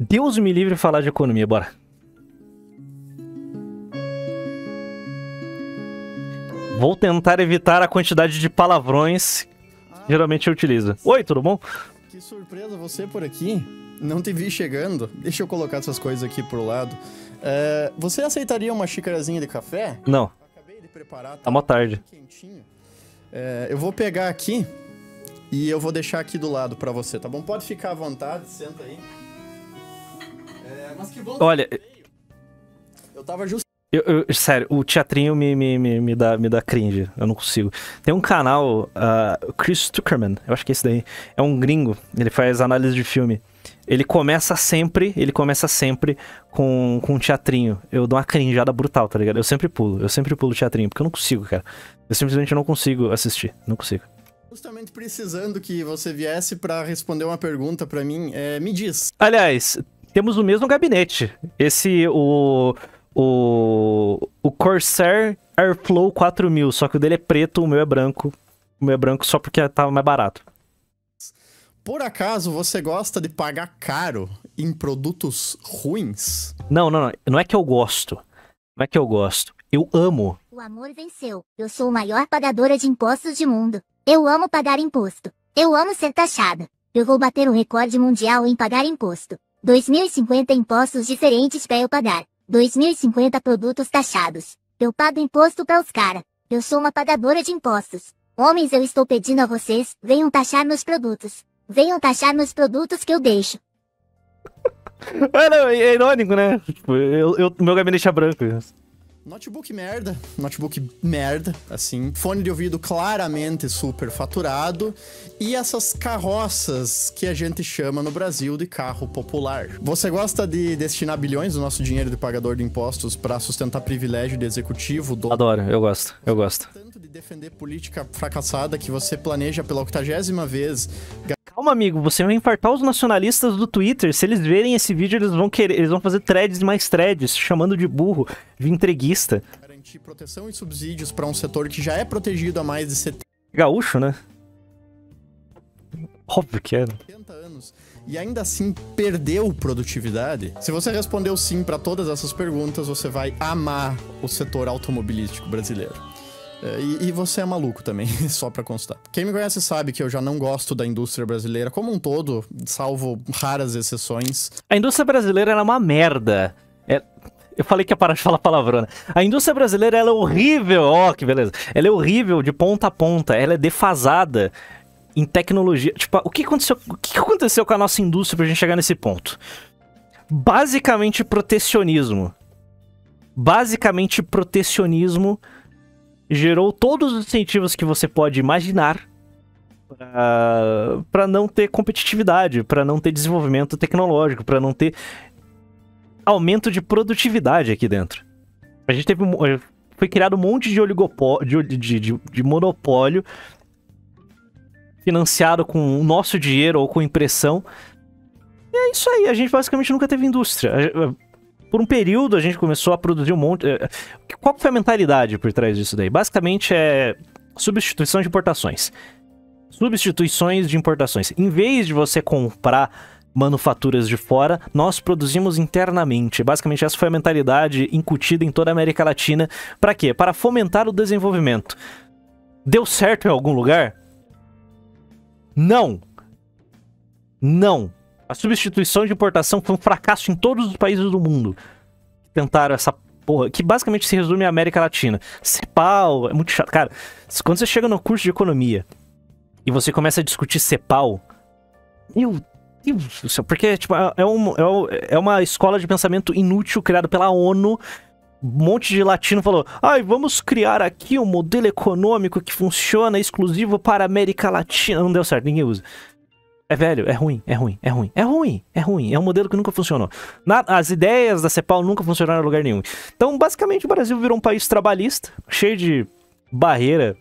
Deus me livre de falar de economia, bora. Vou tentar evitar a quantidade de palavrões que geralmente eu utilizo. Oi, tudo bom? Que surpresa você por aqui. Não te vi chegando. Deixa eu colocar essas coisas aqui pro lado. Você aceitaria uma xícarazinha de café? Não. Acabei de preparar. Tá mó tarde. Quentinho. Eu vou pegar aqui e eu vou deixar aqui do lado pra você, tá bom? Pode ficar à vontade, senta aí. Mas que bom. Olha, Eu tava justo. sério, o teatrinho me dá cringe. Eu não consigo. Tem um canal, Chris Tuckerman, eu acho que é esse daí. É um gringo, ele faz análise de filme. Ele começa sempre com um teatrinho. Eu dou uma crinjada brutal, tá ligado? Eu sempre pulo o teatrinho, porque eu não consigo, cara. Eu simplesmente não consigo assistir, não consigo. Justamente precisando que você viesse pra responder uma pergunta pra mim, me diz. Aliás, temos o mesmo gabinete. O Corsair Airflow 4000, só que o dele é preto, o meu é branco. O meu é branco só porque tava mais barato. Por acaso você gosta de pagar caro em produtos ruins? Não é que eu gosto. Não é que eu gosto. Eu amo. O amor venceu. Eu sou a maior pagadora de impostos do mundo. Eu amo pagar imposto. Eu amo ser taxada. Eu vou bater o recorde mundial em pagar imposto. 2050 impostos diferentes pra eu pagar. 2050 produtos taxados. Eu pago imposto pra os cara. Eu sou uma pagadora de impostos. Homens, eu estou pedindo a vocês, venham taxar meus produtos. Venham taxar meus produtos que eu deixo. É irônico, né? Tipo, meu gabinete é branco. Notebook merda, assim. Fone de ouvido claramente super faturado. E essas carroças que a gente chama no Brasil de carro popular. Você gosta de destinar bilhões do nosso dinheiro de pagador de impostos pra sustentar privilégio de executivo? Adoro, eu gosto. Tanto de defender política fracassada que você planeja pela 80ª vez. Calma, amigo, você vai infartar os nacionalistas do Twitter. Se eles verem esse vídeo, eles vão fazer threads e mais threads, chamando de burro, de entreguista. Garantir proteção e subsídios para um setor que já é protegido há mais de 70 Gaúcho, né? Óbvio que é. 70 anos. E ainda assim perdeu produtividade? Se você respondeu sim para todas essas perguntas, você vai amar o setor automobilístico brasileiro. E você é maluco também, só pra constar. Quem me conhece sabe que eu já não gosto da indústria brasileira como um todo, salvo raras exceções. A indústria brasileira ela é uma merda. Eu falei que ia parar de falar palavrona. A indústria brasileira ela é horrível. Ó, que beleza. Ela é horrível de ponta a ponta. Ela é defasada em tecnologia. Tipo, o que aconteceu com a nossa indústria pra gente chegar nesse ponto? Basicamente protecionismo. Gerou todos os incentivos que você pode imaginar para não ter competitividade, para não ter desenvolvimento tecnológico, para não ter aumento de produtividade aqui dentro. A gente foi criado um monte de oligopólio, de monopólio financiado com o nosso dinheiro ou com impressão. E é isso aí, a gente basicamente nunca teve indústria. Por um período a gente começou a produzir um monte... Qual foi a mentalidade por trás disso daí? Basicamente é substituição de importações. Em vez de você comprar manufaturas de fora, nós produzimos internamente. Basicamente essa foi a mentalidade incutida em toda a América Latina. Para quê? Para fomentar o desenvolvimento. Deu certo em algum lugar? Não. A substituição de importação foi um fracasso em todos os países do mundo. Tentaram essa porra, que basicamente se resume à América Latina. CEPAL, é muito chato. Cara, quando você chega no curso de economia e você começa a discutir CEPAL, meu Deus do céu, porque tipo, é uma escola de pensamento inútil criada pela ONU. Um monte de latino falou, vamos criar aqui um modelo econômico que funciona exclusivo para a América Latina. Não deu certo, ninguém usa. É velho, é ruim. É um modelo que nunca funcionou. As ideias da CEPAL nunca funcionaram em lugar nenhum. Então, basicamente, o Brasil virou um país trabalhista, cheio de barreira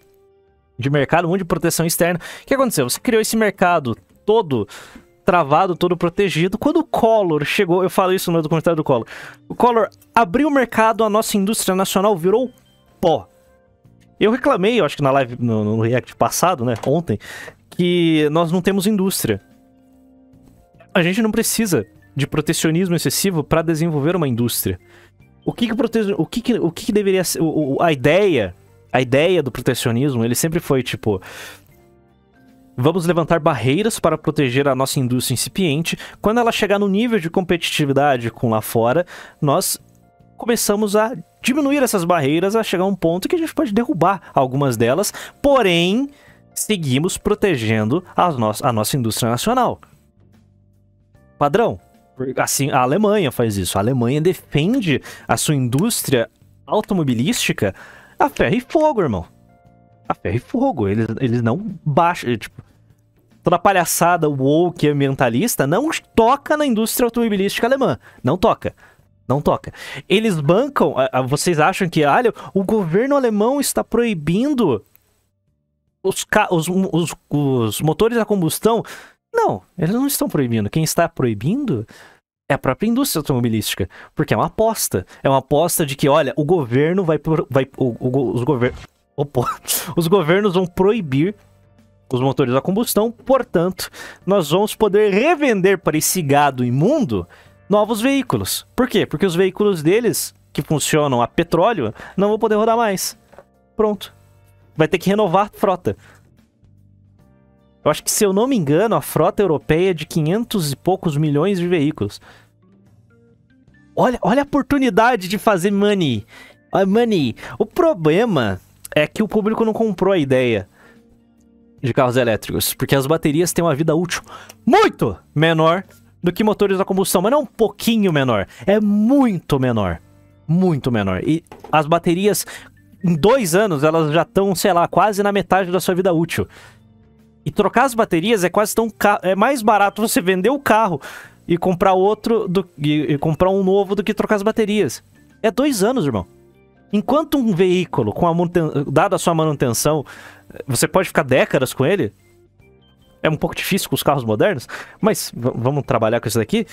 de mercado, um monte de proteção externa. O que aconteceu? Você criou esse mercado todo travado, todo protegido. Quando o Collor chegou, eu falo isso no documentário do Collor, o Collor abriu o mercado, a nossa indústria nacional virou pó. Eu reclamei, eu acho que na live, no react passado, né, ontem, que nós não temos indústria. A gente não precisa de protecionismo excessivo para desenvolver uma indústria. O que deveria ser... A ideia do protecionismo, ele sempre foi, tipo... Vamos levantar barreiras para proteger a nossa indústria incipiente. Quando ela chegar no nível de competitividade com lá fora, nós começamos a diminuir essas barreiras a chegar a um ponto que a gente pode derrubar algumas delas, porém, seguimos protegendo a nossa indústria nacional. Padrão. Assim, a Alemanha faz isso. A Alemanha defende a sua indústria automobilística a ferro e fogo, irmão. A ferro e fogo. Eles não baixam... Tipo, toda a palhaçada woke ambientalista não toca na indústria automobilística alemã. Não toca. Não toca. Eles bancam... Vocês acham que, olha, o governo alemão está proibindo os motores a combustão? Não, eles não estão proibindo. Quem está proibindo é a própria indústria automobilística. Porque é uma aposta. É uma aposta de que, olha, o governo os governos vão proibir os motores a combustão, portanto, nós vamos poder revender para esse gado imundo novos veículos. Por quê? Porque os veículos deles, que funcionam a petróleo, não vão poder rodar mais. Pronto. Vai ter que renovar a frota. Eu acho que, se eu não me engano, a frota europeia é de 500 e poucos milhões de veículos. Olha a oportunidade de fazer money. Money. O problema é que o público não comprou a ideia de carros elétricos, porque as baterias têm uma vida útil muito menor do que motores a combustão, mas não um pouquinho menor, é muito menor. Muito menor. E as baterias, em 2 anos, elas já estão, sei lá, quase na metade da sua vida útil. E trocar as baterias é quase tão é mais barato você vender o carro e comprar e comprar um novo do que trocar as baterias. É 2 anos, irmão. Enquanto um veículo, dada a sua manutenção, você pode ficar décadas com ele. É um pouco difícil com os carros modernos, mas vamos trabalhar com isso daqui.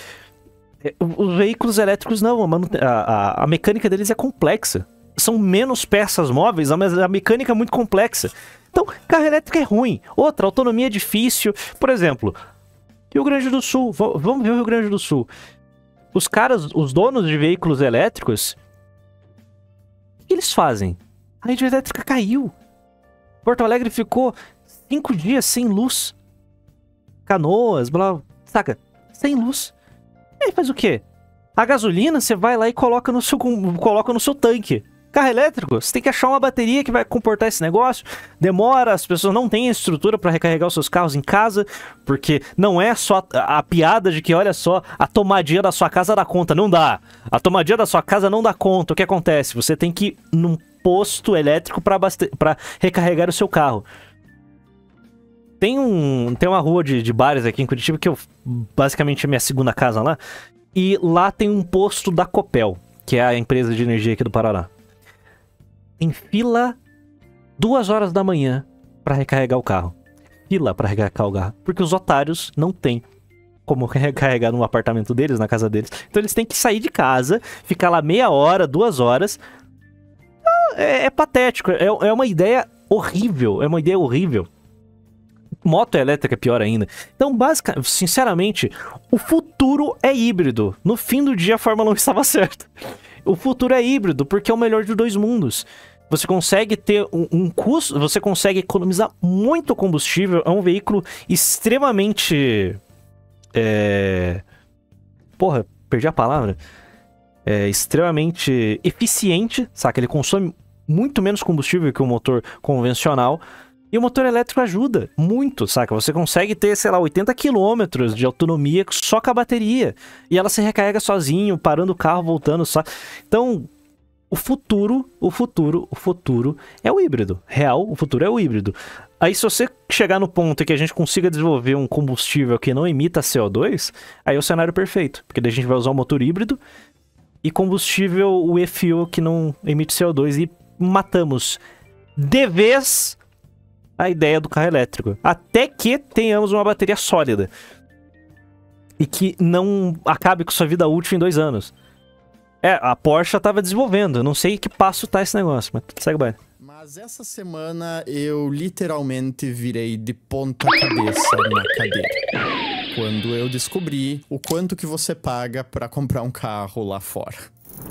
Os veículos elétricos não, a mecânica deles é complexa. São menos peças móveis, mas a mecânica é muito complexa. Então, carro elétrico é ruim. Outra, autonomia é difícil. Por exemplo, Rio Grande do Sul. Vamos ver o Rio Grande do Sul. Os donos de veículos elétricos, o que eles fazem? A rede elétrica caiu. Porto Alegre ficou 5 dias sem luz. Canoas, blá, saca? Sem luz. E aí faz o quê? A gasolina você vai lá e coloca no seu tanque. Carro elétrico, você tem que achar uma bateria que vai comportar esse negócio. Demora, as pessoas não têm estrutura para recarregar os seus carros em casa, porque não é só a piada de que, olha só, a tomadinha da sua casa dá conta. Não dá. A tomadinha da sua casa não dá conta. O que acontece? Você tem que ir num posto elétrico para recarregar o seu carro. Tem uma rua de bares aqui em Curitiba que basicamente é minha segunda casa lá. E lá tem um posto da Copel, que é a empresa de energia aqui do Paraná. Tem fila 2 horas da manhã pra recarregar o carro. Fila pra recarregar o carro. Porque os otários não têm como recarregar no apartamento deles, na casa deles. Então eles têm que sair de casa, ficar lá meia hora, 2 horas. É patético. É uma ideia horrível. É uma ideia horrível. Moto elétrica é pior ainda. Então, basicamente, sinceramente, o futuro é híbrido. No fim do dia, a Fórmula 1 estava certa. O futuro é híbrido, porque é o melhor de 2 mundos. Você consegue ter um custo, você consegue economizar muito combustível. É um veículo extremamente... Porra, perdi a palavra. Extremamente eficiente, saca? Ele consome muito menos combustível que o motor convencional. E o motor elétrico ajuda muito, saca? Você consegue ter, sei lá, 80 km de autonomia só com a bateria. E ela se recarrega sozinho, parando o carro, voltando só. Então, o futuro é o híbrido. Real, o futuro é o híbrido. Aí, se você chegar no ponto em que a gente consiga desenvolver um combustível que não emita CO2, aí é o cenário perfeito. Porque daí a gente vai usar um motor híbrido e combustível, o e-fuel, que não emite CO2. E matamos de vez a ideia do carro elétrico. Até que tenhamos uma bateria sólida. E que não acabe com sua vida útil em 2 anos. A Porsche estava desenvolvendo. Eu não sei que passo tá esse negócio, mas segue bem. Mas essa semana eu literalmente virei de ponta cabeça na cadeira. quando eu descobri o quanto que você paga pra comprar um carro lá fora.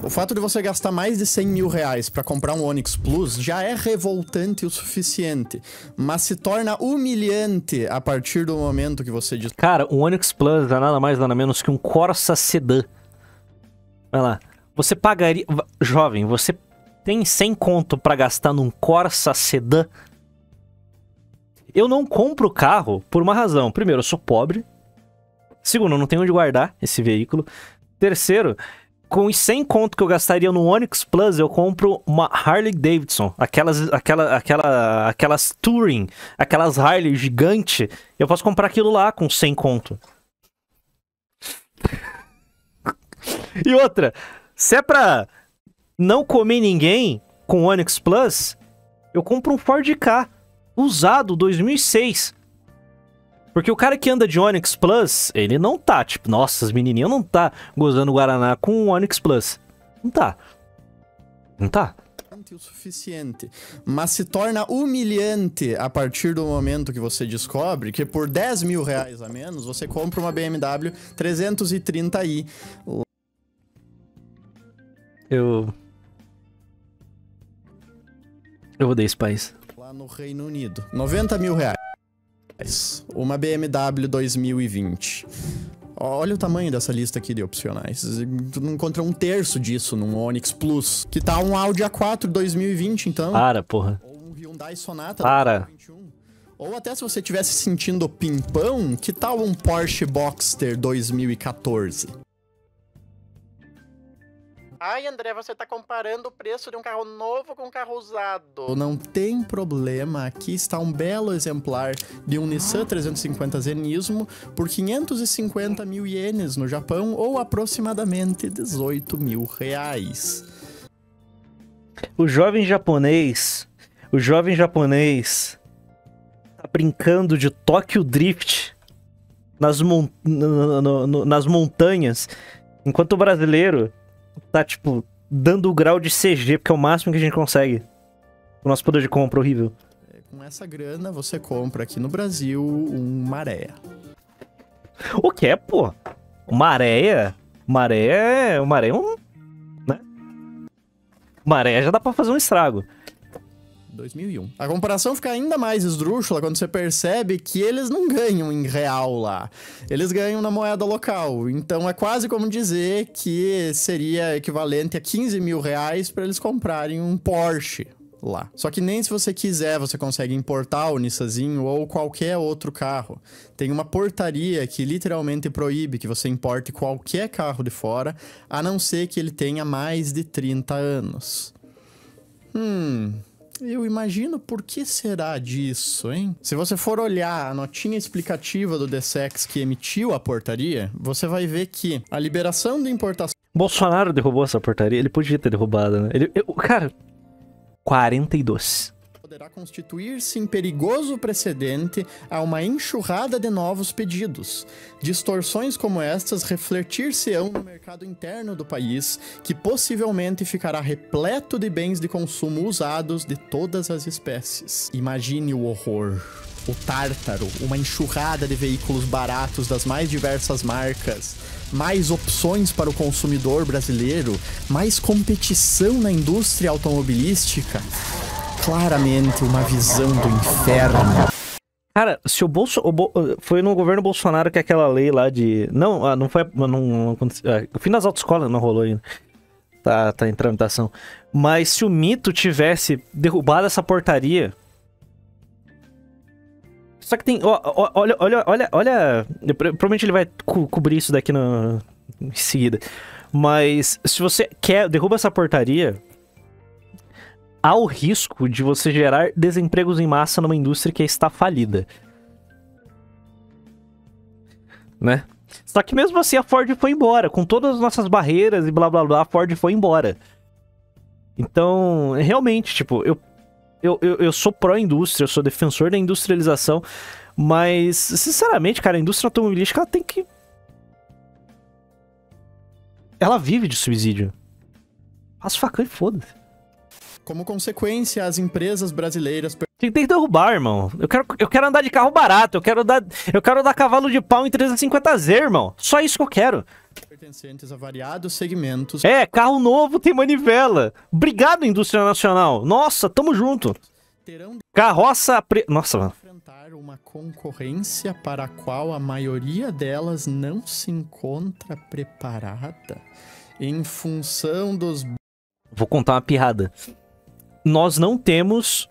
O fato de você gastar mais de 100 mil reais pra comprar um Onix Plus já é revoltante o suficiente, mas se torna humilhante a partir do momento que você diz... Cara, o Onix Plus é nada mais nada menos que um Corsa Sedã. Vai lá. Você pagaria... Jovem, você tem 100 conto pra gastar num Corsa Sedã? Eu não compro carro por uma razão. Primeiro, eu sou pobre. Segundo, eu não tenho onde guardar esse veículo. Terceiro... Com os 100 conto que eu gastaria no Onix Plus, eu compro uma Harley Davidson. Aquelas Touring, aquelas Harley gigante. Eu posso comprar aquilo lá com 100 conto. E outra, se é pra não comer ninguém com o Onix Plus, eu compro um Ford Ka usado 2006. Porque o cara que anda de Onix Plus, ele não tá, tipo, nossa, as menininhas não tá gozando Guaraná com o Onix Plus. Não tá. Não tá. O suficiente, mas se torna humilhante a partir do momento que você descobre que por 10 mil reais a menos, você compra uma BMW 330i. Eu odeio esse país. Lá no Reino Unido. 90 mil reais. Uma BMW 2020. Olha o tamanho dessa lista aqui de opcionais. Tu não encontra um terço disso num Onix Plus. Que tá um Audi A4 2020, então. Para, porra. Ou um Hyundai Sonata Para. 2021. Ou até se você estivesse sentindo pimpão, que tal um Porsche Boxster 2014? Ai, André, você tá comparando o preço de um carro novo com um carro usado. Não tem problema, aqui está um belo exemplar de um Nissan 350Z Nismo por 550 mil ienes no Japão, ou aproximadamente 18 mil reais. O jovem japonês tá brincando de Tokyo Drift nas montanhas, enquanto o brasileiro tá, tipo, dando o grau de CG, porque é o máximo que a gente consegue. O nosso poder de compra horrível. Com essa grana, você compra aqui no Brasil um Maré. O que é, pô? Maré é um... né? Maré já dá pra fazer um estrago. 2001. A comparação fica ainda mais esdrúxula quando você percebe que eles não ganham em real lá. Eles ganham na moeda local. Então é quase como dizer que seria equivalente a 15 mil reais para eles comprarem um Porsche lá. Só que nem se você quiser você consegue importar o Nissanzinho ou qualquer outro carro. Tem uma portaria que literalmente proíbe que você importe qualquer carro de fora, a não ser que ele tenha mais de 30 anos. Eu imagino por que será disso, hein? Se você for olhar a notinha explicativa do DSEX que emitiu a portaria, você vai ver que a liberação de importação... Bolsonaro derrubou essa portaria, ele podia ter derrubado, né? Cara, 42. Poderá constituir-se em perigoso precedente a uma enxurrada de novos pedidos. Distorções como estas refletir-se-ão no mercado interno do país, que possivelmente ficará repleto de bens de consumo usados de todas as espécies. Imagine o horror. O tártaro, uma enxurrada de veículos baratos das mais diversas marcas, mais opções para o consumidor brasileiro, mais competição na indústria automobilística. Claramente uma visão do inferno. Cara, se foi no governo Bolsonaro que aquela lei lá de... Não foi... Não aconteceu. O fim das autoescolas não rolou ainda. Tá em tramitação. Mas se o Mito tivesse derrubado essa portaria... Só que tem... Olha... Provavelmente ele vai cobrir isso daqui em seguida. Mas se você derruba essa portaria... há o risco de você gerar desempregos em massa numa indústria que está falida. Né? Só que mesmo assim a Ford foi embora. Com todas as nossas barreiras e blá blá blá, a Ford foi embora. Então, realmente, tipo, eu sou pró-indústria, eu sou defensor da industrialização, mas, sinceramente, cara, a indústria automobilística, ela tem que... ela vive de subsídio. Faz facão e foda-se. Como consequência, as empresas brasileiras Tem que derrubar, irmão. Eu quero andar de carro barato. Eu quero dar cavalo de pau em 350Z, irmão. Só isso que eu quero. Pertencentes a variados segmentos. É, carro novo tem manivela. Obrigado, indústria nacional. Nossa, tamo junto. Terão Carroça... Nossa, mano. enfrentar uma concorrência para a qual a maioria delas não se encontra preparada em função dos... Vou contar uma pirrada. Nós não temos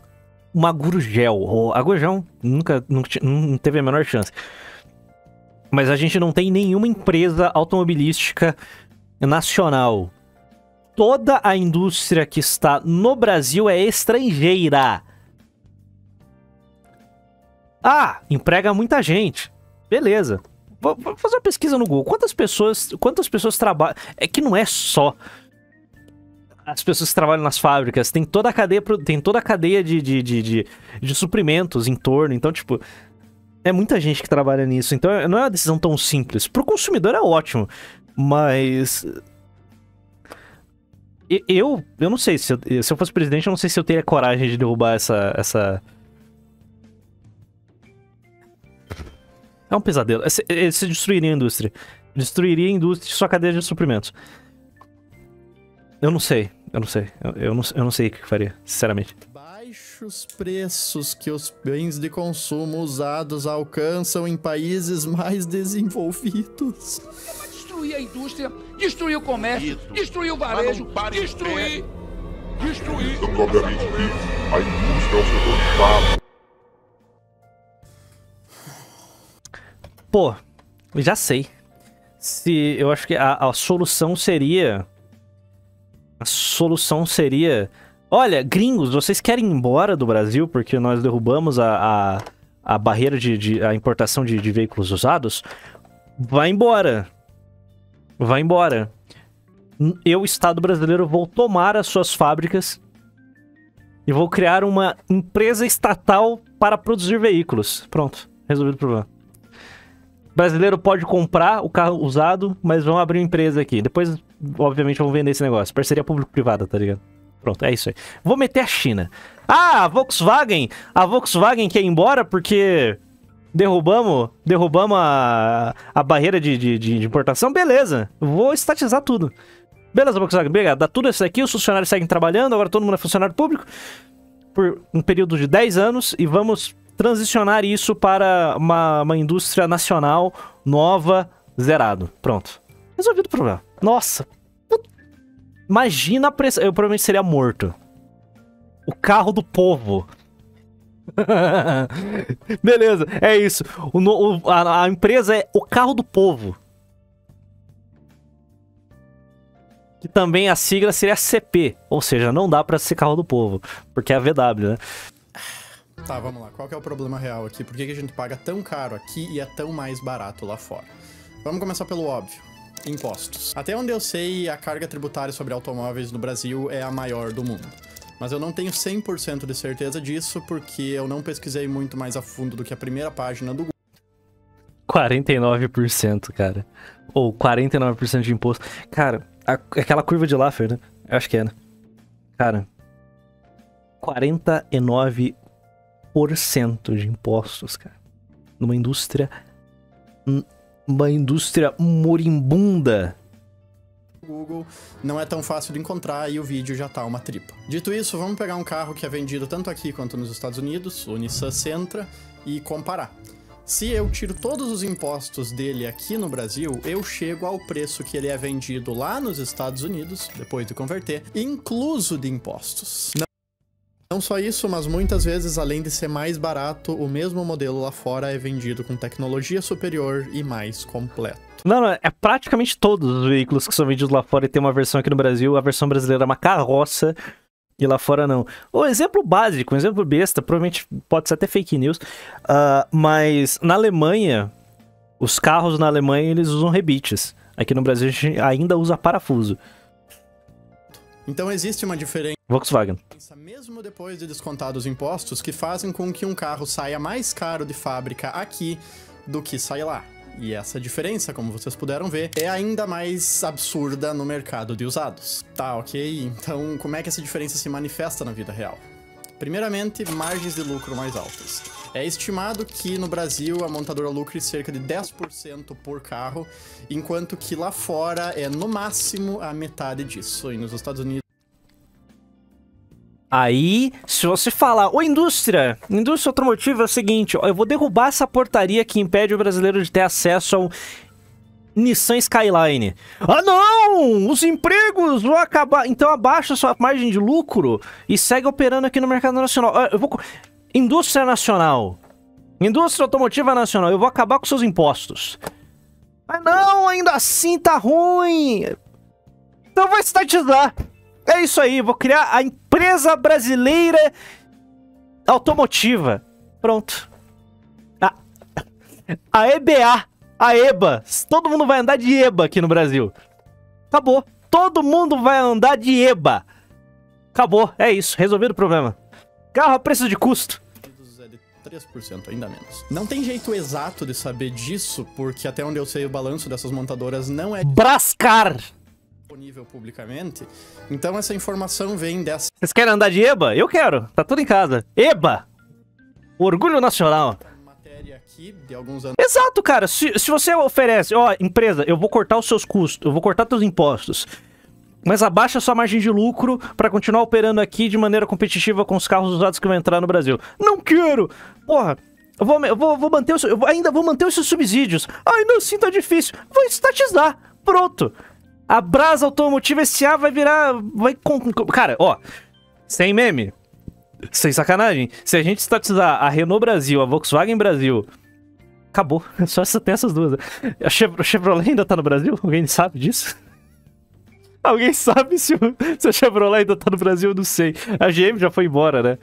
uma Gurgel. A Gurgel não teve a menor chance. Mas a gente não tem nenhuma empresa automobilística nacional. Toda a indústria que está no Brasil é estrangeira. Ah, emprega muita gente. Beleza. Vou fazer uma pesquisa no Google. Quantas pessoas trabalham... É que não é só as pessoas que trabalham nas fábricas. Tem toda a cadeia de suprimentos em torno. Então, tipo... É muita gente que trabalha nisso. Então, não é uma decisão tão simples. Pro consumidor é ótimo. Mas... Eu não sei. Se eu fosse presidente, eu não sei se eu teria coragem de derrubar essa... É um pesadelo. Você destruiria a indústria. Destruiria a indústria e sua cadeia de suprimentos. Eu não sei. Eu não sei o que faria, sinceramente. Baixos preços que os bens de consumo usados alcançam em países mais desenvolvidos. Destruir a indústria, destruir o comércio, destruir o varejo, destruir. Estamos obviamente que a indústria é o setor-chave. Pô, já sei. Eu acho que a solução seria... Olha, gringos, vocês querem ir embora do Brasil porque nós derrubamos a barreira a importação de veículos usados? Vai embora. Vai embora. Eu, Estado brasileiro, vou tomar as suas fábricas e vou criar uma empresa estatal para produzir veículos. Pronto, resolvido o problema. Brasileiro pode comprar o carro usado, mas vão abrir uma empresa aqui. Depois, obviamente, vão vender esse negócio. Parceria público-privada, tá ligado? Pronto, é isso aí. Vou meter a China. Ah, a Volkswagen! A Volkswagen quer ir embora porque derrubamos a barreira de importação? Beleza, vou estatizar tudo. Beleza, Volkswagen, obrigado. Dá tudo isso aqui, os funcionários seguem trabalhando, agora todo mundo é funcionário público por um período de 10 anos e vamos transicionar isso para uma indústria nacional nova, zerado. Pronto. Resolvido o problema. Nossa. Imagina a pressão. Eu provavelmente seria morto. O carro do povo. Beleza, é isso. A empresa é o carro do povo. Que também a sigla seria CP. Ou seja, não dá pra ser carro do povo. Porque é a VW, né? Tá, vamos lá. Qual que é o problema real aqui? Por que a gente paga tão caro aqui e é tão mais barato lá fora? Vamos começar pelo óbvio. Impostos. Até onde eu sei, a carga tributária sobre automóveis no Brasil é a maior do mundo. Mas eu não tenho 100% de certeza disso, porque eu não pesquisei muito mais a fundo do que a primeira página do Google. 49%, cara. Ou 49% de imposto. Cara, aquela curva de Laffer, né? Eu acho que é, né? Cara, 49% de impostos, cara. Numa indústria... Uma indústria moribunda. Google não é tão fácil de encontrar e o vídeo já tá uma tripa. Dito isso, vamos pegar um carro que é vendido tanto aqui quanto nos Estados Unidos, o Nissan Sentra, e comparar. Se eu tiro todos os impostos dele aqui no Brasil, eu chego ao preço que ele é vendido lá nos Estados Unidos, depois de converter, incluso de impostos. Não só isso, mas muitas vezes, além de ser mais barato, o mesmo modelo lá fora é vendido com tecnologia superior e mais completo. Não, é praticamente todos os veículos que são vendidos lá fora e tem uma versão aqui no Brasil, a versão brasileira é uma carroça e lá fora não. O exemplo básico, um exemplo besta, provavelmente pode ser até fake news, mas na Alemanha, os carros na Alemanha eles usam rebites. Aqui no Brasil a gente ainda usa parafuso. Então existe uma diferença, Volkswagen, mesmo depois de descontar os impostos, que fazem com que um carro saia mais caro de fábrica aqui do que sai lá. E essa diferença, como vocês puderam ver, é ainda mais absurda no mercado de usados. Tá, ok? Então, como é que essa diferença se manifesta na vida real? Primeiramente, margens de lucro mais altas. É estimado que no Brasil a montadora lucre cerca de 10% por carro, enquanto que lá fora é no máximo a metade disso. E nos Estados Unidos... Aí, se você falar, ô indústria automotiva é o seguinte, ó, eu vou derrubar essa portaria que impede o brasileiro de ter acesso ao Nissan Skyline. Ah não! Os empregos vão acabar. Então abaixa sua margem de lucro e segue operando aqui no mercado nacional. Indústria nacional. Indústria automotiva nacional. Eu vou acabar com seus impostos. Ah não, ainda assim tá ruim. Então eu vou estatizar. É isso aí, vou criar a empresa brasileira automotiva. Pronto. A EBA. A EBA. Todo mundo vai andar de EBA aqui no Brasil. Acabou. Todo mundo vai andar de EBA. Acabou. É isso. Resolvido o problema. Carro a preço de custo. É de 3%, ainda menos. Não tem jeito exato de saber disso, porque até onde eu sei o balanço dessas montadoras não é Brascar. disponível publicamente. Então essa informação vem dessa... Vocês querem andar de EBA? Eu quero. Tá tudo em casa. EBA. Orgulho nacional. aqui de alguns anos. Exato, cara. Se você oferece, ó, empresa, eu vou cortar os seus custos, eu vou cortar teus impostos, mas abaixa a sua margem de lucro pra continuar operando aqui de maneira competitiva com os carros usados que vão entrar no Brasil. Não quero! Porra, eu vou manter ainda vou manter os seus subsídios. Ainda assim tá difícil. Vou estatizar. Pronto. A Brasa Automotiva S.A. vai virar... Cara, ó, sem meme, sem sacanagem, se a gente estatizar a Renault Brasil, a Volkswagen Brasil, acabou. Só tem essas duas. A Chevrolet ainda tá no Brasil? Alguém sabe disso? Alguém sabe se a Chevrolet ainda tá no Brasil? Eu não sei. A GM já foi embora, né?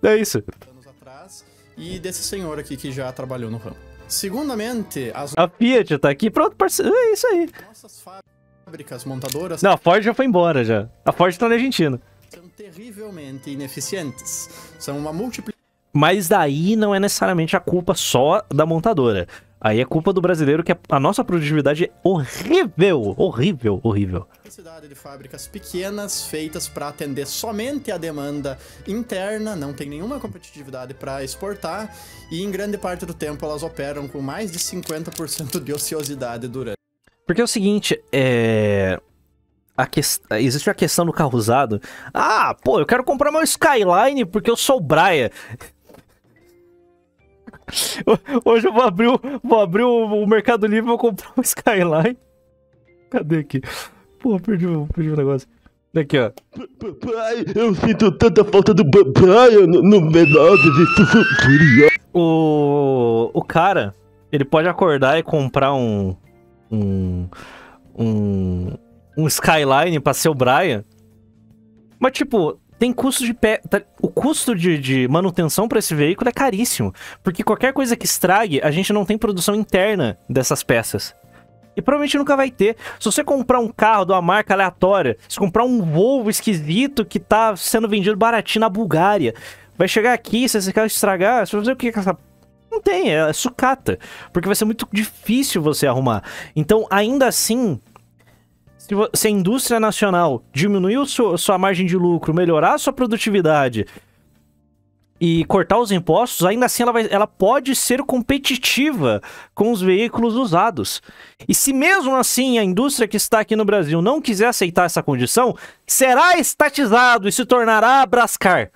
É isso. Anos atrás, e desse senhor aqui que já trabalhou no ramo. Segundamente, a Fiat tá aqui. Pronto, parceiro. É isso aí. Nossas fábricas montadoras... Não, a Ford já foi embora, já. A Ford tá na Argentina. São terrivelmente ineficientes. São uma multiplicação... Mas daí não é necessariamente a culpa só da montadora. Aí é culpa do brasileiro, que a nossa produtividade é horrível. Horrível, horrível. Cidade de fábricas pequenas, feitas para atender somente a demanda interna, não tem nenhuma competitividade para exportar, e em grande parte do tempo elas operam com mais de 50% de ociosidade durante. Porque é o seguinte, existe a questão do carro usado. Ah, pô, eu quero comprar meu Skyline porque eu sou o Braia. Hoje eu vou abrir o Mercado Livre e vou comprar um Skyline. Cadê aqui? Pô, perdi o negócio. Daqui, ó. Papai, eu sinto tanta falta do papai no menor de O cara, ele pode acordar e comprar um Skyline pra ser o Brian. Mas, tipo, tem custo de o custo de manutenção pra esse veículo é caríssimo. Porque qualquer coisa que estrague, a gente não tem produção interna dessas peças. E provavelmente nunca vai ter. Se você comprar um carro de uma marca aleatória, se comprar um Volvo esquisito que tá sendo vendido baratinho na Bulgária, vai chegar aqui, se esse carro estragar, você vai fazer o que com essa... Não tem, é sucata. Porque vai ser muito difícil você arrumar. Então, ainda assim, se a indústria nacional diminuir sua margem de lucro, melhorar a sua produtividade e cortar os impostos, ainda assim ela pode ser competitiva com os veículos usados. E se mesmo assim a indústria que está aqui no Brasil não quiser aceitar essa condição, será estatizado e se tornará Brascar.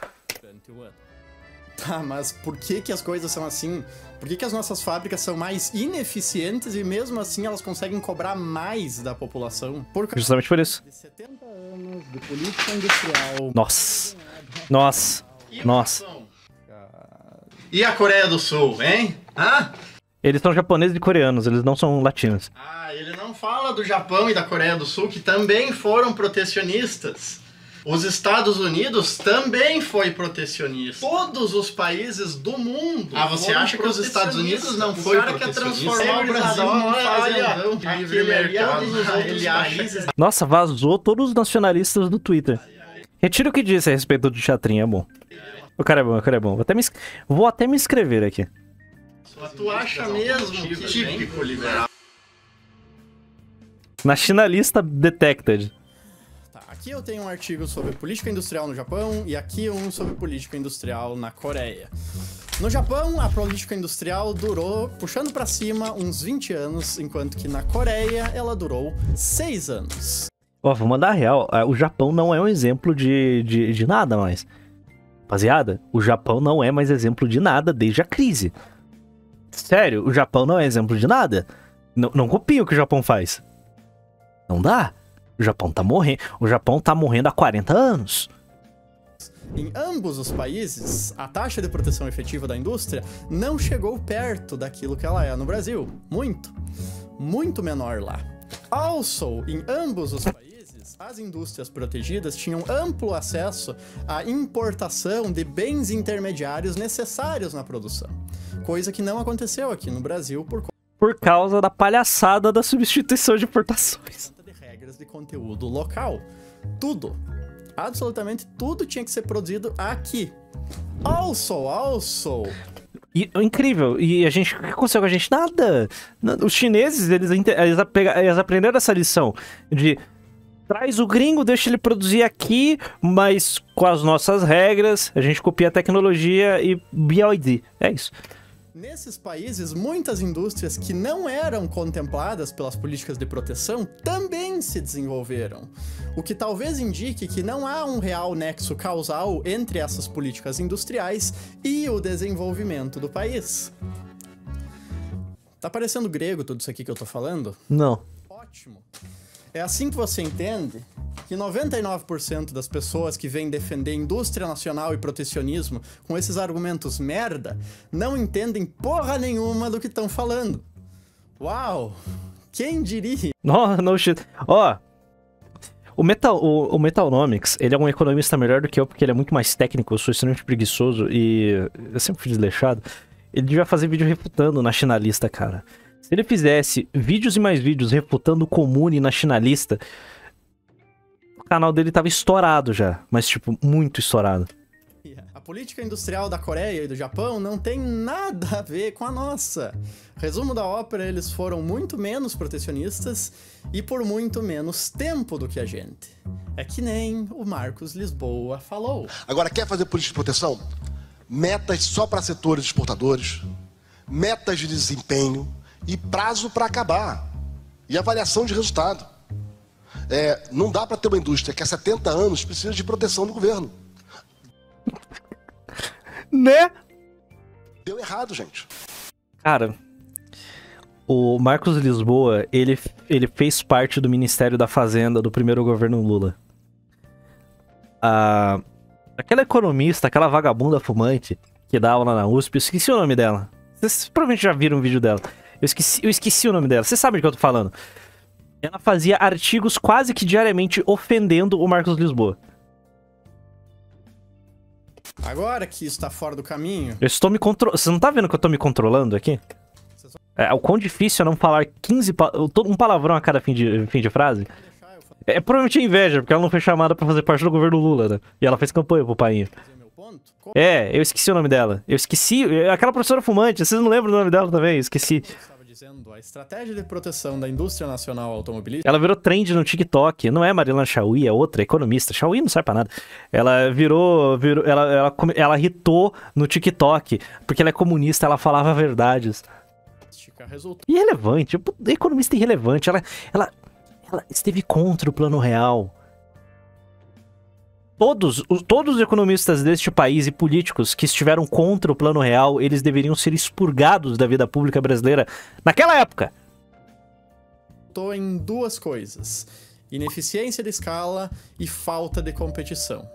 Tá, mas por que as coisas são assim? Por que as nossas fábricas são mais ineficientes e mesmo assim elas conseguem cobrar mais da população? Justamente por isso. De 70 anos de política industrial. Nossa. Nossa. Nossa. E a Coreia do Sul, hein? Hã? Eles são japoneses e coreanos, eles não são latinos. Ah, ele não fala do Japão e da Coreia do Sul, que também foram protecionistas. Os Estados Unidos também foi protecionista. Todos os países do mundo. Ah, você acha que os Estados Unidos não foi protecionista? O cara quer transformar o Brasil num fazendão de livre mercado. Ele acha... Nossa, vazou todos os nacionalistas do Twitter. Retira o que disse a respeito do teatrinho, é bom. O cara é bom, o cara é bom. Vou até me inscrever aqui. Mas tu acha mesmo que típico liberal? Nacionalista detected. Tá, Aqui eu tenho um artigo sobre política industrial no Japão e aqui um sobre política industrial na Coreia. No Japão, a política industrial durou, puxando pra cima, uns 20 anos, enquanto que na Coreia ela durou 6 anos. Ó, vou mandar real. O Japão não é um exemplo de nada mais. Rapaziada, o Japão não é mais exemplo de nada desde a crise. Sério, o Japão não é exemplo de nada. Não copia o que o Japão faz. Não dá. O Japão tá morrendo. O Japão tá morrendo há 40 anos. Em ambos os países, a taxa de proteção efetiva da indústria não chegou perto daquilo que ela é no Brasil. Muito menor lá. Also, em ambos os países, as indústrias protegidas tinham amplo acesso à importação de bens intermediários necessários na produção. Coisa que não aconteceu aqui no Brasil por causa da palhaçada da substituição de importações. De regras de conteúdo local. Tudo. Absolutamente tudo tinha que ser produzido aqui. Also. E, incrível. E a gente, o que aconteceu com a gente? Nada. Os chineses, eles aprenderam essa lição de traz o gringo, deixa ele produzir aqui, mas com as nossas regras, a gente copia a tecnologia e BYD. É isso. Nesses países, muitas indústrias que não eram contempladas pelas políticas de proteção também se desenvolveram, o que talvez indique que não há um real nexo causal entre essas políticas industriais e o desenvolvimento do país. Tá parecendo grego tudo isso aqui que eu tô falando? Não. Ótimo. É assim que você entende que 99% das pessoas que vêm defender indústria nacional e protecionismo com esses argumentos merda não entendem porra nenhuma do que estão falando. Uau! Quem diria? No shit. Ó, o Metalnomics, ele é um economista melhor do que eu, porque ele é muito mais técnico, eu sou extremamente preguiçoso e eu sempre fui desleixado. Ele devia fazer vídeo refutando na Chinalista, cara. Se ele fizesse vídeos e mais vídeos refutando o Comune na Chinalista, o canal dele tava estourado já, mas tipo, muito estourado. A política industrial da Coreia e do Japão não tem nada a ver com a nossa. Resumo da ópera, eles foram muito menos protecionistas e por muito menos tempo do que a gente. É que nem o Marcos Lisboa falou. Agora, quer fazer política de proteção? Metas só para setores exportadores, metas de desempenho e prazo para acabar. E avaliação de resultado. Não dá para ter uma indústria que há 70 anos precisa de proteção do governo. Né? Deu errado, gente. Cara, o Marcos Lisboa, ele fez parte do Ministério da Fazenda do primeiro governo Lula. Aquela economista, aquela vagabunda fumante que dá aula na USP, eu esqueci o nome dela. Vocês provavelmente já viram um vídeo dela. Eu esqueci o nome dela. Vocês sabem do que eu tô falando. Ela fazia artigos quase que diariamente ofendendo o Marcos Lisboa. Agora que isso tá fora do caminho... Eu estou me controlando... Você não tá vendo que eu tô me controlando aqui? O quão difícil é não falar 15... Um palavrão a cada fim de frase? É provavelmente inveja, porque ela não foi chamada pra fazer parte do governo Lula, né? E ela fez campanha pro painho. Eu esqueci o nome dela. Eu esqueci... Aquela professora fumante, vocês não lembram o nome dela também? Eu esqueci. A estratégia de proteção da indústria nacional automobilística... Ela virou trend no TikTok. Não é Marilyn Chauí, é outra, economista. Chauí não serve pra nada. Ela ela irritou no TikTok, porque ela é comunista, ela falava verdades. Irrelevante, economista irrelevante. Ela esteve contra o Plano Real. Todos os economistas deste país e políticos que estiveram contra o Plano Real, eles deveriam ser expurgados da vida pública brasileira naquela época. Tô em duas coisas: ineficiência de escala e falta de competição.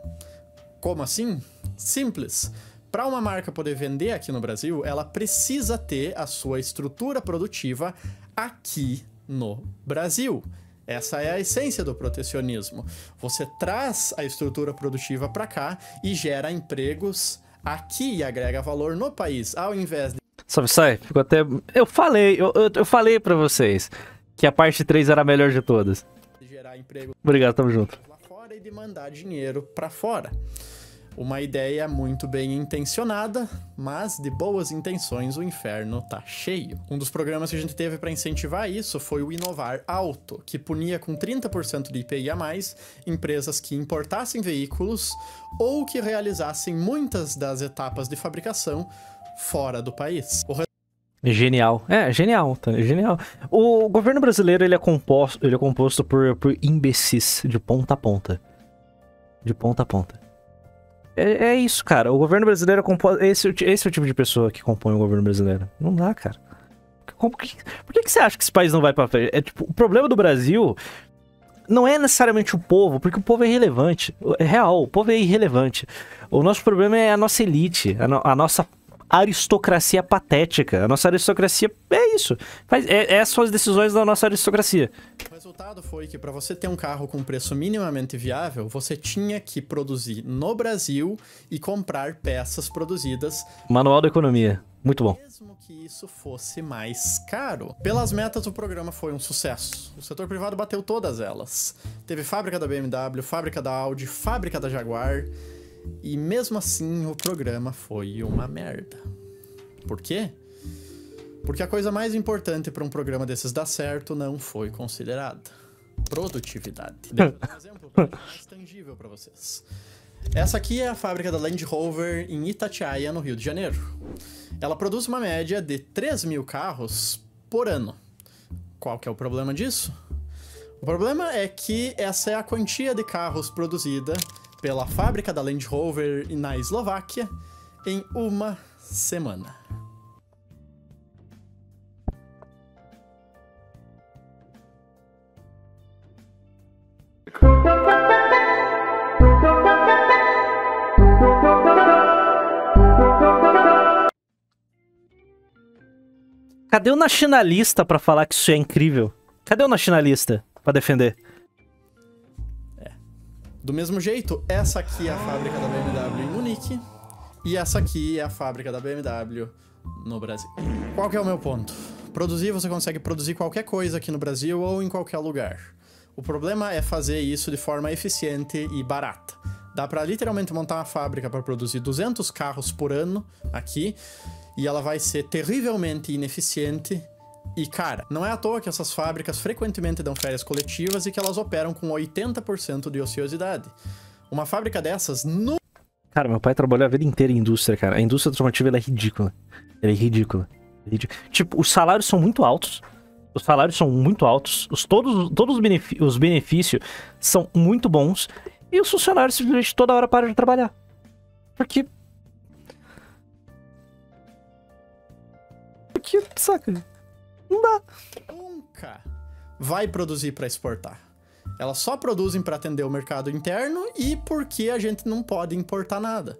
Como assim? Simples. Para uma marca poder vender aqui no Brasil, ela precisa ter a sua estrutura produtiva aqui no Brasil. Essa é a essência do protecionismo. Você traz a estrutura produtiva para cá e gera empregos aqui e agrega valor no país, ao invés de... Sabe, ficou até... Eu falei pra vocês que a parte 3 era a melhor de todas. Gerar emprego... Obrigado, tamo junto. ...lá fora e de mandar dinheiro para fora. Uma ideia muito bem intencionada, mas de boas intenções o inferno tá cheio. Um dos programas que a gente teve para incentivar isso foi o Inovar Auto, que punia com 30% de IPI a mais empresas que importassem veículos ou que realizassem muitas das etapas de fabricação fora do país. Genial. Genial, tá? Genial. O governo brasileiro, ele é composto por imbecis de ponta a ponta. De ponta a ponta. É isso, cara. O governo brasileiro é composto... Esse é o tipo de pessoa que compõe o governo brasileiro. Não dá, cara. Por que você acha que esse país não vai pra frente? O problema do Brasil não é necessariamente o povo, porque o povo é irrelevante. É real, o povo é irrelevante. O nosso problema é a nossa elite, a nossa aristocracia patética. A nossa aristocracia é isso. Essas são as decisões da nossa aristocracia. O resultado foi que para você ter um carro com preço minimamente viável, você tinha que produzir no Brasil e comprar peças produzidas. Manual da economia. Muito bom. Mesmo que isso fosse mais caro. Pelas metas, o programa foi um sucesso. O setor privado bateu todas elas. Teve fábrica da BMW, fábrica da Audi, fábrica da Jaguar. E mesmo assim, o programa foi uma merda. Por quê? Porque a coisa mais importante para um programa desses dar certo não foi considerada. Produtividade. Deixa eu dar um exemplo mais tangível para vocês. Essa aqui é a fábrica da Land Rover em Itatiaia, no Rio de Janeiro. Ela produz uma média de 3.000 carros por ano. Qual que é o problema disso? O problema é que essa é a quantia de carros produzida pela fábrica da Land Rover na Eslováquia em uma semana. Cadê o nacionalista pra falar que isso é incrível? Cadê o nacionalista pra defender? Do mesmo jeito, essa aqui é a fábrica da BMW em Munique e essa aqui é a fábrica da BMW no Brasil. Qual que é o meu ponto? Produzir, você consegue produzir qualquer coisa aqui no Brasil ou em qualquer lugar. O problema é fazer isso de forma eficiente e barata. Dá pra literalmente montar uma fábrica para produzir 200 carros por ano aqui e ela vai ser terrivelmente ineficiente e cara. Não é à toa que essas fábricas frequentemente dão férias coletivas e que elas operam com 80% de ociosidade. Uma fábrica dessas no... Cara, meu pai trabalhou a vida inteira em indústria, cara. A indústria automotiva, ela é ridícula. Ela é ridícula. Tipo, os salários são muito altos. Todos os benefícios são muito bons. E os funcionários simplesmente toda hora param de trabalhar. Porque, saca? Não dá. Nunca vai produzir para exportar. Elas só produzem para atender o mercado interno e porque a gente não pode importar nada.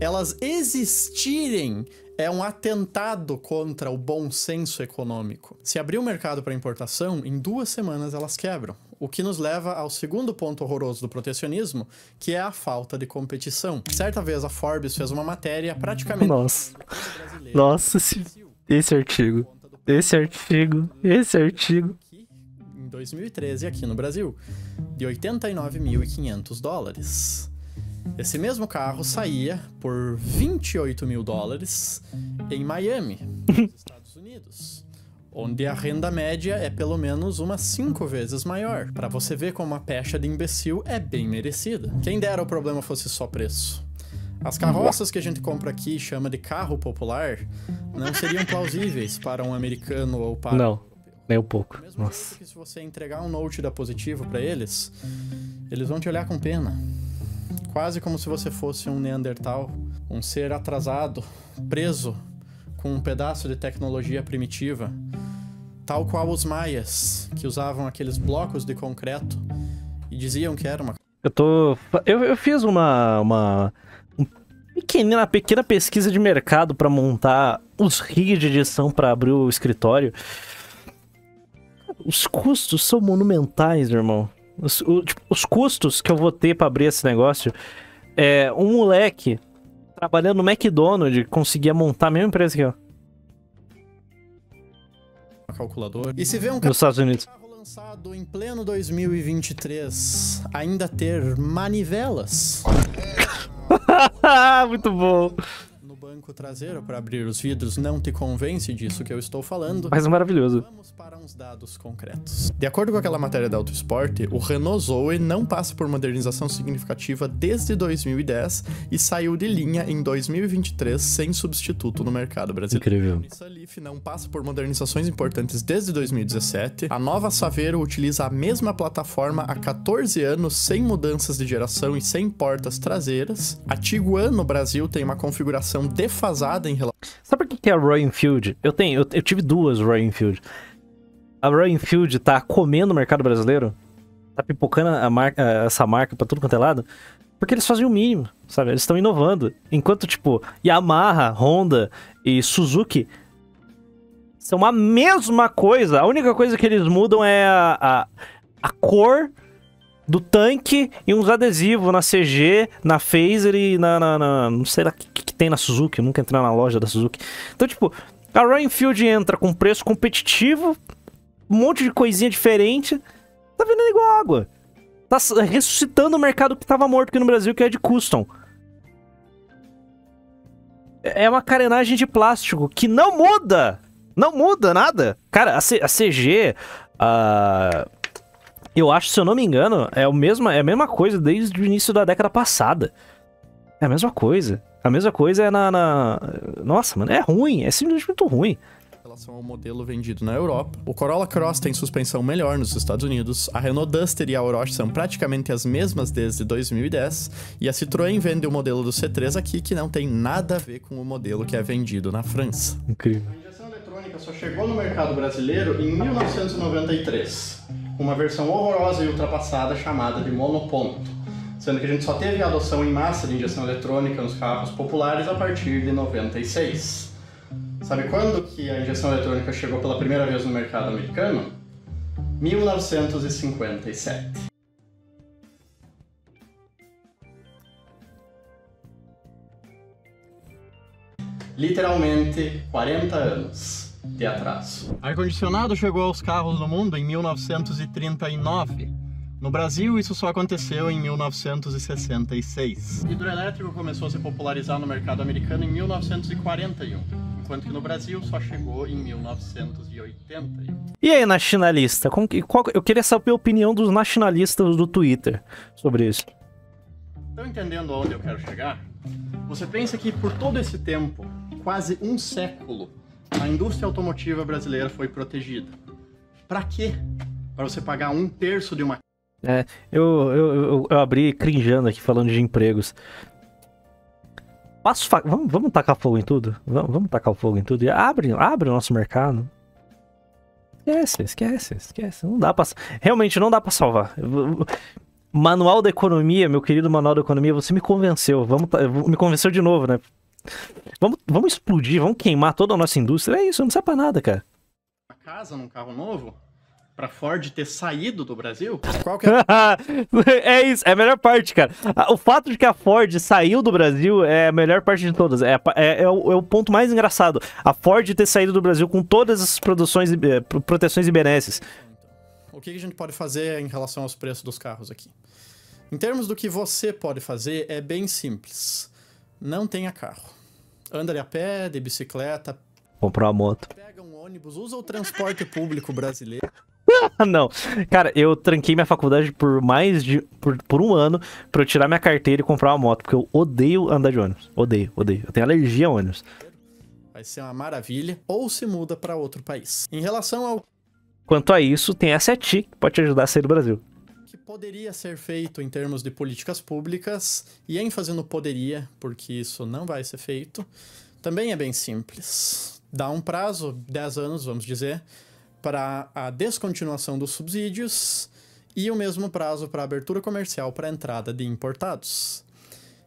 Elas existirem é um atentado contra o bom senso econômico. Se abrir o mercado para importação, em 2 semanas elas quebram. O que nos leva ao segundo ponto horroroso do protecionismo, que é a falta de competição. Certa vez a Forbes fez uma matéria praticamente... Nossa, esse artigo. Em 2013, aqui no Brasil, de 89.500 dólares. Esse mesmo carro saía por 28 mil dólares em Miami, nos Estados Unidos, onde a renda média é pelo menos umas 5 vezes maior. Pra você ver como a pecha de imbecil é bem merecida. Quem dera o problema fosse só preço. As carroças que a gente compra aqui e chama de carro popular não seriam plausíveis para um americano ou para... Não, nem um pouco. Mesmo jeito que se você entregar um note da Positivo para eles, eles vão te olhar com pena. Quase como se você fosse um Neandertal, um ser atrasado, preso com um pedaço de tecnologia primitiva, tal qual os maias, que usavam aqueles blocos de concreto e diziam que era uma... Eu fiz uma pequena pesquisa de mercado para montar os rigs de edição para abrir o escritório. Os custos são monumentais, irmão. Os custos que eu vou ter pra abrir esse negócio, um moleque trabalhando no McDonald's conseguia montar a mesma empresa aqui, ó. Calculador. E se vê um nos Estados Unidos. Carro lançado em pleno 2023 ainda ter manivelas. Muito bom. No banco traseiro para abrir os vidros não te convence disso que eu estou falando. Mas é maravilhoso. Vamos para uns dados concretos. De acordo com aquela matéria da Auto Sport, o Renault Zoe não passa por modernização significativa desde 2010 e saiu de linha em 2023 sem substituto no mercado brasileiro. Incrível. O Nissan Leaf não passa por modernizações importantes desde 2017. A nova Saveiro utiliza a mesma plataforma há 14 anos sem mudanças de geração e sem portas traseiras. A Tiguan no Brasil tem uma configuração defasada em relação... Sabe por que é a Royal Enfield? Eu tive duas Royal Enfield. A Royal Enfield tá comendo o mercado brasileiro, tá pipocando essa marca pra tudo quanto é lado, porque eles fazem o mínimo, sabe? Eles estão inovando. Enquanto, tipo, Yamaha, Honda e Suzuki são a mesma coisa. A única coisa que eles mudam é a cor do tanque e uns adesivos na CG, na Phaser e não sei lá o que tem na Suzuki. Eu nunca entrei na loja da Suzuki. Então, tipo, a Royal Enfield entra com preço competitivo, um monte de coisinha diferente, tá vendendo igual água. Tá ressuscitando o mercado que tava morto aqui no Brasil, que é de custom. É uma carenagem de plástico que não muda! Não muda nada! Cara, a CG... eu acho, se eu não me engano, é a mesma coisa desde o início da década passada. É a mesma coisa. A mesma coisa é Nossa, mano, é ruim. É simplesmente muito ruim. Em relação ao modelo vendido na Europa, o Corolla Cross tem suspensão melhor nos Estados Unidos, a Renault Duster e a Oroch são praticamente as mesmas desde 2010, e a Citroën vende o modelo do C3 aqui, que não tem nada a ver com o modelo que é vendido na França. Incrível. A injeção eletrônica só chegou no mercado brasileiro em 1993, uma versão horrorosa e ultrapassada chamada de monoponto, sendo que a gente só teve a adoção em massa de injeção eletrônica nos carros populares a partir de 96. Sabe quando que a injeção eletrônica chegou pela primeira vez no mercado americano? 1957. Literalmente 40 anos de atraso. Ar-condicionado chegou aos carros no mundo em 1939. No Brasil, isso só aconteceu em 1966. Hidroelétrico começou a se popularizar no mercado americano em 1941, enquanto que no Brasil só chegou em 1981. E aí, nacionalista? Eu queria saber a opinião dos nacionalistas do Twitter sobre isso. Estão entendendo aonde eu quero chegar? Você pensa que por todo esse tempo, quase um século, a indústria automotiva brasileira foi protegida. Pra quê? Para você pagar 1/3 de uma... Eu abri crinjando aqui falando de empregos. Vamos tacar fogo em tudo? Vamos tacar fogo em tudo e abre o nosso mercado. Esquece. Não dá pra... Realmente não dá pra salvar. Manual da Economia, meu querido Manual da Economia, você me convenceu. Me convenceu de novo, né? Vamos explodir, vamos queimar toda a nossa indústria. É isso, não serve pra nada, cara. Uma casa num carro novo? Pra Ford ter saído do Brasil? Qual que é? É isso, é a melhor parte, cara. O fato de que a Ford saiu do Brasil é a melhor parte de todas. É o ponto mais engraçado. A Ford ter saído do Brasil com todas as proteções e benesses. O que a gente pode fazer em relação aos preços dos carros aqui? Em termos do que você pode fazer, é bem simples. Não tenha carro. Anda a pé, de bicicleta. Comprar uma moto. Pega um ônibus, usa o transporte público brasileiro. Não. Cara, eu tranquei minha faculdade por por um ano pra eu tirar minha carteira e comprar uma moto, porque eu odeio andar de ônibus. Odeio. Eu tenho alergia a ônibus. Vai ser uma maravilha. Ou se muda pra outro país. Em relação ao... Quanto a isso, tem a SETI que pode te ajudar a sair do Brasil. Que poderia ser feito em termos de políticas públicas, e ênfase no poderia, porque isso não vai ser feito, também é bem simples. Dá um prazo, 10 anos, vamos dizer, para a descontinuação dos subsídios e o mesmo prazo para a abertura comercial para a entrada de importados.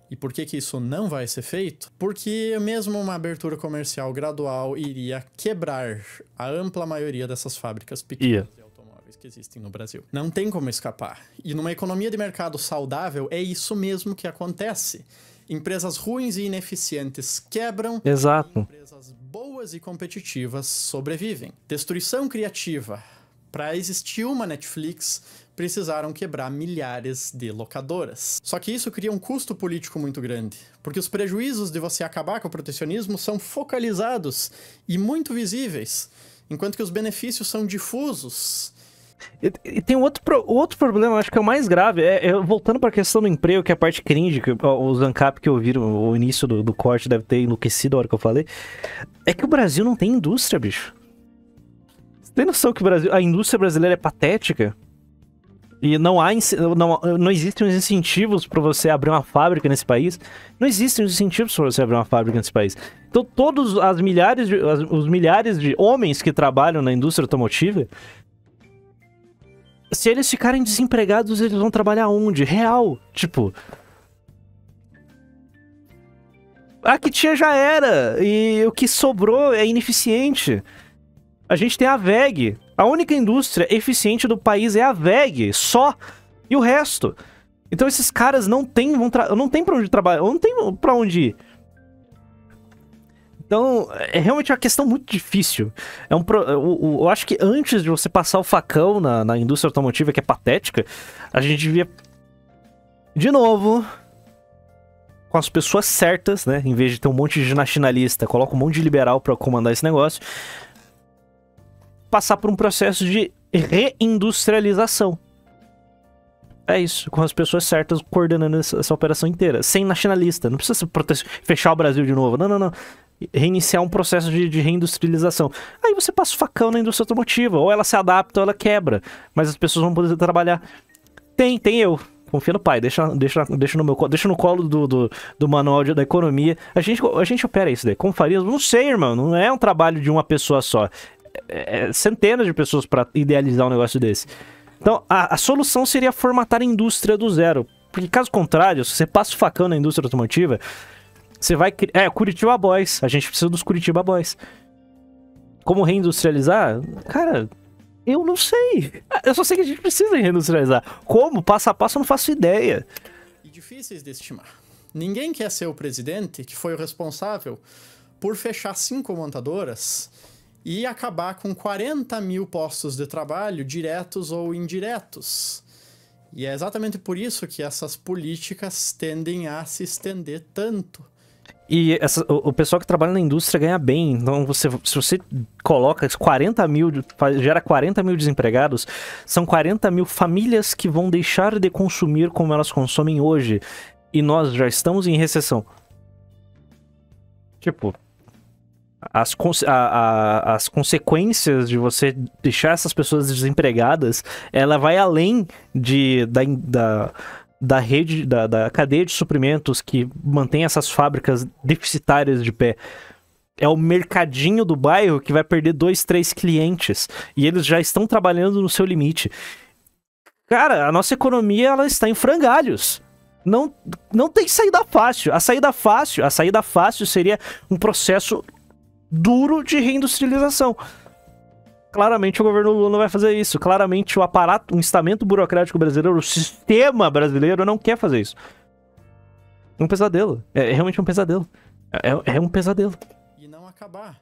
E por que isso não vai ser feito? Porque mesmo uma abertura comercial gradual iria quebrar a ampla maioria dessas fábricas pequenas de automóveis que existem no Brasil. Não tem como escapar. E numa economia de mercado saudável, é isso mesmo que acontece. Empresas ruins e ineficientes quebram. Exato. Empresas boas e competitivas sobrevivem. Destruição criativa. Para existir uma Netflix, precisaram quebrar milhares de locadoras. Só que isso cria um custo político muito grande, porque os prejuízos de você acabar com o protecionismo são focalizados e muito visíveis, enquanto que os benefícios são difusos. E tem outro problema, acho que é o mais grave, voltando para a questão do emprego, que é a parte cringe, que os ANCAP que ouviram o início do corte deve ter enlouquecido a hora que eu falei, é que o Brasil não tem indústria, bicho. Você tem noção que a indústria brasileira é patética? E não existem os incentivos para você abrir uma fábrica nesse país? Não existem os incentivos para você abrir uma fábrica nesse país. Então todos os milhares de homens que trabalham na indústria automotiva, se eles ficarem desempregados, eles vão trabalhar onde? Real. Tipo... a que tinha já era. E o que sobrou é ineficiente. A gente tem a WEG. A única indústria eficiente do país é a WEG. Só. E o resto. Então esses caras não tem pra onde trabalhar. Não tem pra onde ir. Então, é realmente uma questão muito difícil. Eu acho que antes de você passar o facão na indústria automotiva, que é patética, a gente devia, de novo, com as pessoas certas, né? Em vez de ter um monte de nacionalista, coloca um monte de liberal pra comandar esse negócio, passar por um processo de reindustrialização. É isso, com as pessoas certas coordenando essa operação inteira. Sem nacionalista, não precisa fechar o Brasil de novo, não. Reiniciar um processo de reindustrialização. Aí você passa o facão na indústria automotiva, ou ela se adapta ou ela quebra, mas as pessoas vão poder trabalhar. Tem eu. Confia no pai, deixa no colo do manual da economia. A gente opera isso daí. Como faria? Não sei, irmão, não é um trabalho de uma pessoa só. É centenas de pessoas para idealizar um negócio desse. Então, a solução seria formatar a indústria do zero. Porque, caso contrário, se você passa o facão na indústria automotiva, você vai... Curitiba Boys. A gente precisa dos Curitiba Boys. Como reindustrializar? Cara, eu não sei. Eu só sei que a gente precisa reindustrializar. Como? Passo a passo eu não faço ideia. E difíceis de estimar. Ninguém quer ser o presidente que foi o responsável por fechar 5 montadoras e acabar com 40 mil postos de trabalho, diretos ou indiretos. E é exatamente por isso que essas políticas tendem a se estender tanto. E o pessoal que trabalha na indústria ganha bem. Então, se você coloca 40 mil, gera 40 mil desempregados, são 40 mil famílias que vão deixar de consumir como elas consomem hoje. E nós já estamos em recessão. Tipo... As consequências de você deixar essas pessoas desempregadas, ela vai além da rede, da cadeia de suprimentos que mantém essas fábricas deficitárias de pé. É o mercadinho do bairro que vai perder 2, 3 clientes. E eles já estão trabalhando no seu limite. Cara, a nossa economia ela está em frangalhos. Não tem saída fácil. A saída fácil seria um processo duro de reindustrialização. Claramente o governo Lula não vai fazer isso. Claramente o aparato, o estamento burocrático brasileiro, o sistema brasileiro não quer fazer isso. É um pesadelo. É realmente um pesadelo. É um pesadelo. E não acabar.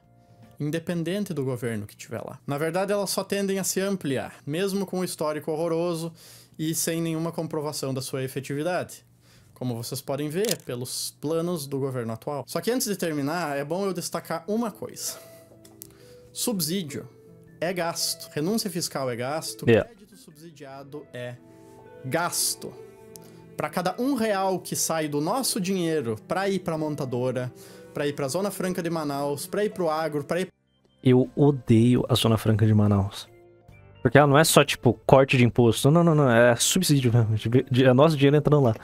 Independente do governo que tiver lá. Na verdade, elas só tendem a se ampliar, mesmo com um histórico horroroso e sem nenhuma comprovação da sua efetividade. Como vocês podem ver pelos planos do governo atual. Só que antes de terminar, é bom eu destacar uma coisa. Subsídio é gasto. Renúncia fiscal é gasto. Crédito subsidiado é gasto. Para cada R$1 que sai do nosso dinheiro para ir para a montadora, para ir para a Zona Franca de Manaus, para ir para o agro, para ir... Eu odeio a Zona Franca de Manaus. Porque ela não é só, tipo, corte de imposto. Não. É subsídio mesmo. É nosso dinheiro entrando lá.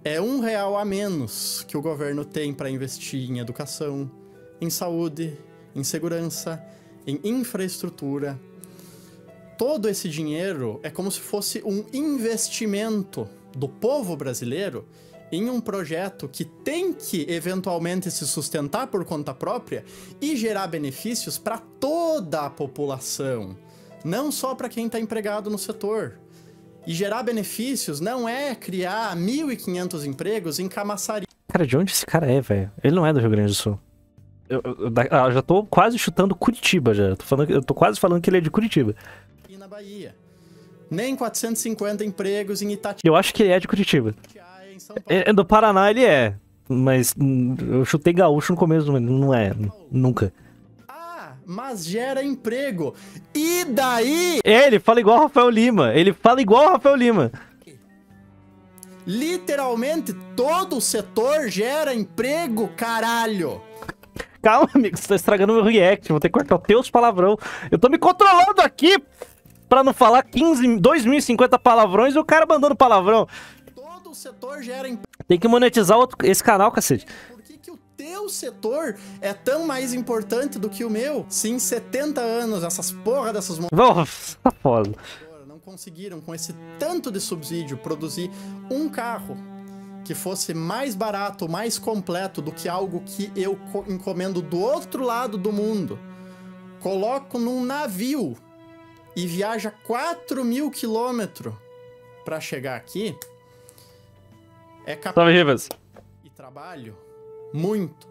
É R$1 a menos que o governo tem para investir em educação, em saúde, em segurança, em infraestrutura. Todo esse dinheiro é como se fosse um investimento do povo brasileiro em um projeto que tem que eventualmente se sustentar por conta própria e gerar benefícios para toda a população, não só para quem está empregado no setor. E gerar benefícios não é criar 1.500 empregos em Camaçari. Cara, de onde esse cara é, velho? Ele não é do Rio Grande do Sul. Eu já tô quase chutando Curitiba, já. Eu tô quase falando que ele é de Curitiba. E na Bahia. Nem 450 empregos em Itatiaia, Eu acho que ele é de Curitiba. em São Paulo. Do Paraná ele é. Mas eu chutei gaúcho no começo, mas não é. Nunca. Ah, mas gera emprego. E daí, Ele fala igual o Rafael Lima. Ele fala igual o Rafael Lima. literalmente, todo o setor gera emprego, caralho. Calma, amigo, você tá estragando meu react. Vou ter que cortar os teus palavrão. Eu tô me controlando aqui pra não falar 2.050 palavrões e o cara mandando palavrão. Todo o setor gera emprego. Tem que monetizar esse canal, cacete. Por que o teu setor é tão mais importante do que o meu? Se em 70 anos essas porra dessas Nossa, tá foda. não conseguiram, com esse tanto de subsídio, produzir um carro que fosse mais barato, mais completo do que algo que eu encomendo do outro lado do mundo, coloco num navio e viaja 4.000 quilômetros para chegar aqui, é capaz Salve, Rivas. e trabalho muito,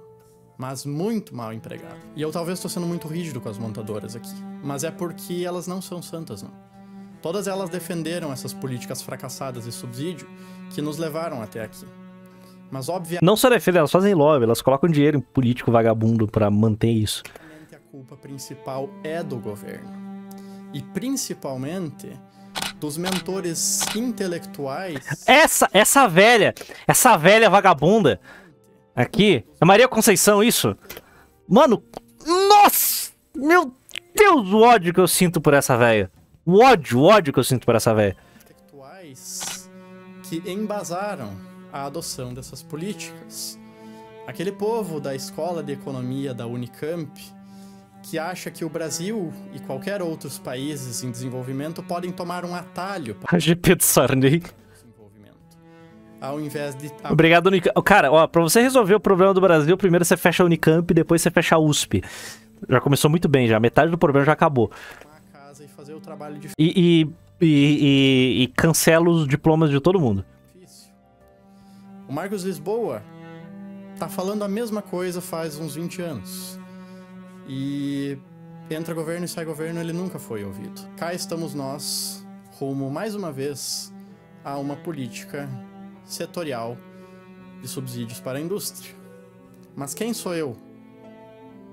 mas muito mal empregado. E eu talvez estou sendo muito rígido com as montadoras aqui, mas é porque elas não são santas, não. Todas elas defenderam essas políticas fracassadas de subsídio que nos levaram até aqui. Mas, obviamente, Não só defendem, elas fazem lobby, elas colocam dinheiro em político vagabundo pra manter isso. a culpa principal é do governo. E, principalmente, dos mentores intelectuais. Essa velha vagabunda aqui, é Maria Conceição, isso? Mano, nossa, meu Deus, o ódio que eu sinto por essa velha. O ódio que eu sinto por essa velha. Intelectuais que embasaram a adoção dessas políticas. Aquele povo da escola de economia da Unicamp que acha que o Brasil e qualquer outros países em desenvolvimento podem tomar um atalho para A GP do Sarney. o desenvolvimento, ao invés de Obrigado, Unicamp. Cara, ó, pra você resolver o problema do Brasil, primeiro você fecha a Unicamp, depois você fecha a USP. Já começou muito bem, já. Metade do problema já acabou. arrumar a casa e fazer o trabalho E cancela os diplomas de todo mundo. difícil. O Marcos Lisboa tá falando a mesma coisa faz uns 20 anos. E entra governo e sai governo, ele nunca foi ouvido. Cá estamos nós, rumo mais uma vez a uma política setorial de subsídios para a indústria. Mas quem sou eu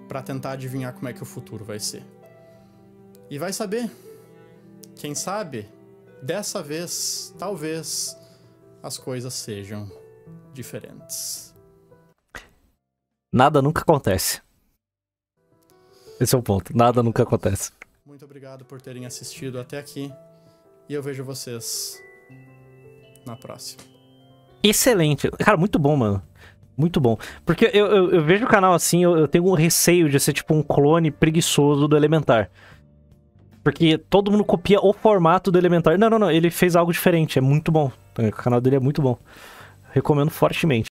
para tentar adivinhar como é que o futuro vai ser? E vai saber. Quem sabe, dessa vez, talvez, as coisas sejam diferentes. Nada nunca acontece. Esse é o ponto. Nada nunca acontece. Muito obrigado por terem assistido até aqui. E eu vejo vocês na próxima. Excelente. Cara, muito bom, mano. Muito bom. Porque eu vejo o canal assim, eu tenho um receio de ser tipo um clone preguiçoso do Elementar. Porque todo mundo copia o formato do Elementar. Não. Ele fez algo diferente. É muito bom. O canal dele é muito bom. Recomendo fortemente.